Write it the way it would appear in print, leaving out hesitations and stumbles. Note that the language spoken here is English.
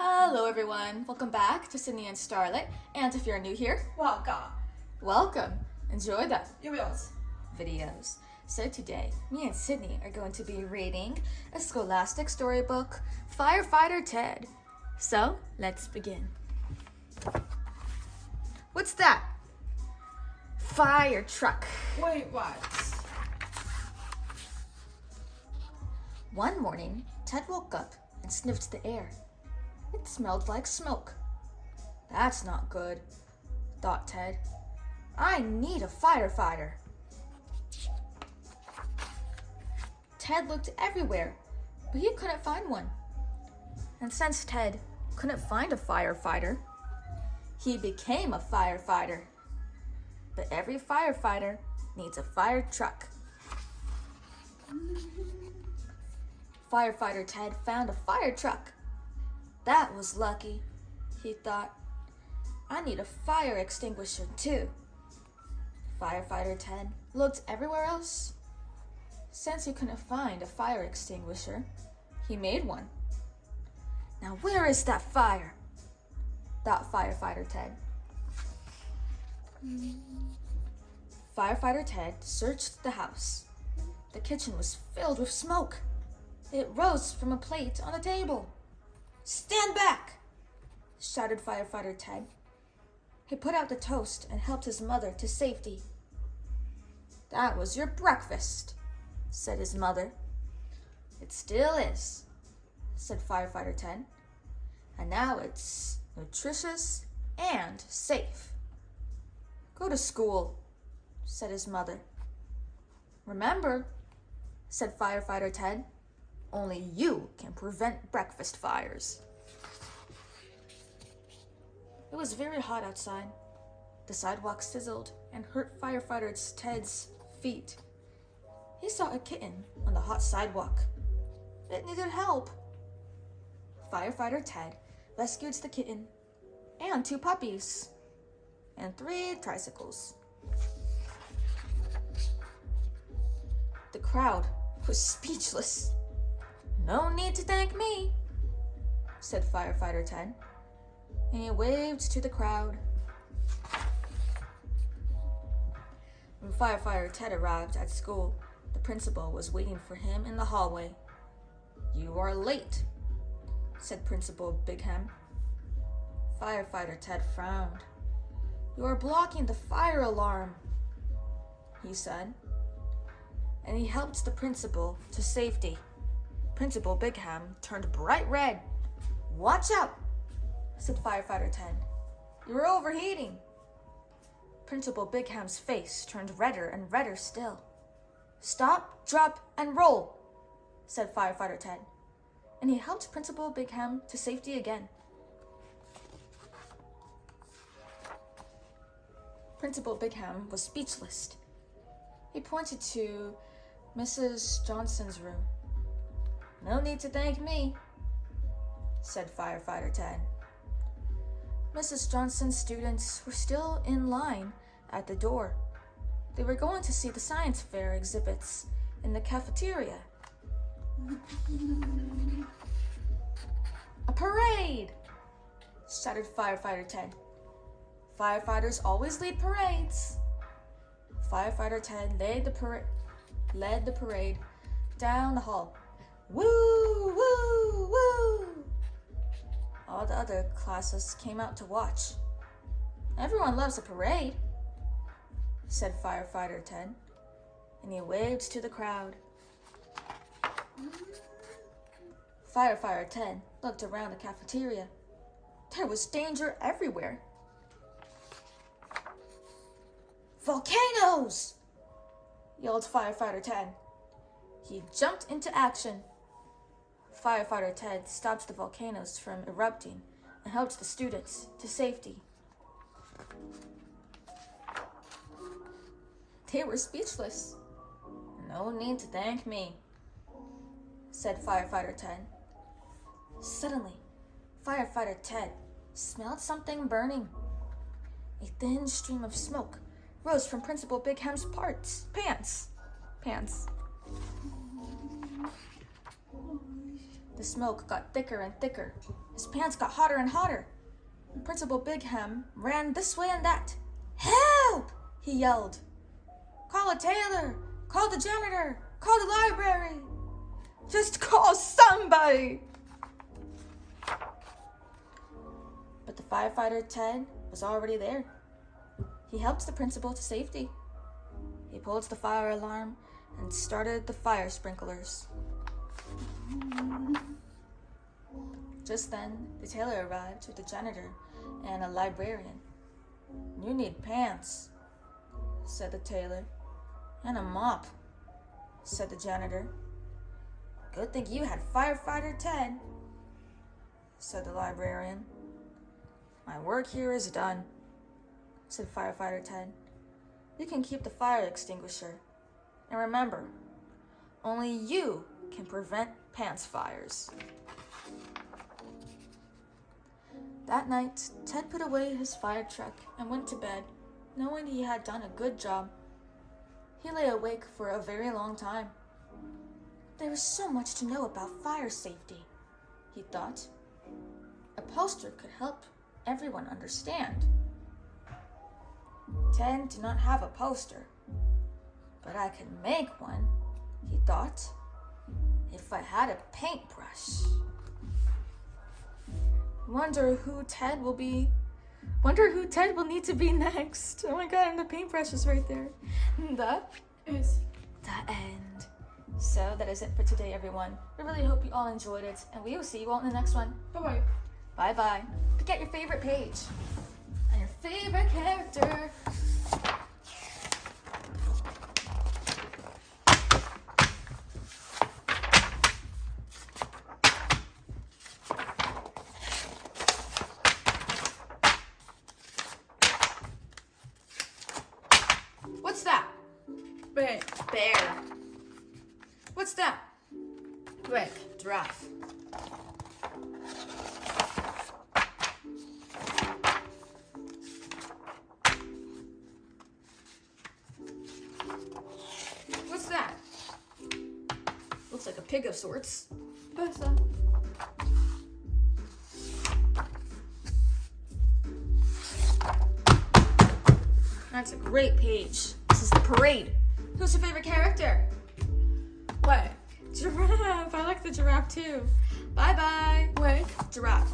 Hello everyone, welcome back to Sydney and Starlet, and if you're new here, welcome. Enjoy the videos. So today, me and Sydney are going to be reading a Scholastic storybook, Firefighter Ted. So, let's begin. What's that? Fire truck. Wait, what? One morning, Ted woke up and sniffed the air. It smelled like smoke. That's not good, thought Ted. I need a firefighter. Ted looked everywhere, but he couldn't find one. And since Ted couldn't find a firefighter, he became a firefighter. But every firefighter needs a fire truck. Firefighter Ted found a fire truck. That was lucky, he thought. I need a fire extinguisher too. Firefighter Ted looked everywhere else. Since he couldn't find a fire extinguisher, he made one. Now where is that fire? Thought Firefighter Ted. Firefighter Ted searched the house. The kitchen was filled with smoke. It rose from a plate on the table. Stand back! Shouted Firefighter Ted. He put out the toast and helped his mother to safety. That was your breakfast, said his mother. It still is, said Firefighter Ted. And now it's nutritious and safe. Go to school, said his mother. Remember, said Firefighter Ted, only you can prevent breakfast fires. It was very hot outside. The sidewalk sizzled and hurt Firefighter Ted's feet. He saw a kitten on the hot sidewalk. It needed help. Firefighter Ted rescued the kitten and 2 puppies and 3 tricycles. The crowd was speechless. No need to thank me, said Firefighter Ted, and he waved to the crowd. When Firefighter Ted arrived at school, the principal was waiting for him in the hallway. You are late, said Principal Bigham. Firefighter Ted frowned. You are blocking the fire alarm, he said, and he helped the principal to safety. Principal Bigham turned bright red. Watch out, said Firefighter Ted. You're overheating. Principal Bigham's face turned redder and redder still. Stop, drop, and roll, said Firefighter Ted, and he helped Principal Bigham to safety again. Principal Bigham was speechless. He pointed to Mrs. Johnson's room. No need to thank me, said Firefighter Ted. Mrs. Johnson's students were still in line at the door. They were going to see the science fair exhibits in the cafeteria. A parade, shouted Firefighter Ted. Firefighters always lead parades. Firefighter Ted led the parade down the hall. Woo, woo, woo! All the other classes came out to watch. Everyone loves a parade, said Firefighter Ted, and he waved to the crowd. Firefighter Ted looked around the cafeteria. There was danger everywhere. Volcanoes! Yelled Firefighter Ted. He jumped into action. Firefighter Ted stopped the volcanoes from erupting and helped the students to safety. They were speechless. No need to thank me, said Firefighter Ted. Suddenly, Firefighter Ted smelled something burning. A thin stream of smoke rose from Principal Bigham's pants. The smoke got thicker and thicker. His pants got hotter and hotter. And Principal Bighem ran this way and that. "Help!" he yelled. "Call a tailor! Call the janitor! Call the library! Just call somebody!" But the firefighter Ted was already there. He helped the principal to safety. He pulled the fire alarm and started the fire sprinklers. Just then, the tailor arrived with the janitor and a librarian. "You need pants," said the tailor. "And a mop," said the janitor. "Good thing you had Firefighter Ted," said the librarian. "My work here is done," said Firefighter Ted. "You can keep the fire extinguisher. And remember, only you can prevent pants fires." That night, Ted put away his fire truck and went to bed, knowing he had done a good job. He lay awake for a very long time. There was so much to know about fire safety, he thought. A poster could help everyone understand. Ted did not have a poster, but I could make one, he thought, if I had a paintbrush. Wonder who Ted will need to be next. Oh my god, and the paintbrush is right there. That is the end. So that is it for today, everyone. I really hope you all enjoyed it, and we will see you all in the next one. Bye-bye. Bye-bye. Pick out your favorite page and your favorite character. What's that? Bear. What's that? Greg. Giraffe. What's that? Looks like a pig of sorts. Bessa. That's a great page. This is the parade. Who's your favorite character? What? Giraffe. I like the giraffe too. Bye-bye. What? Giraffe.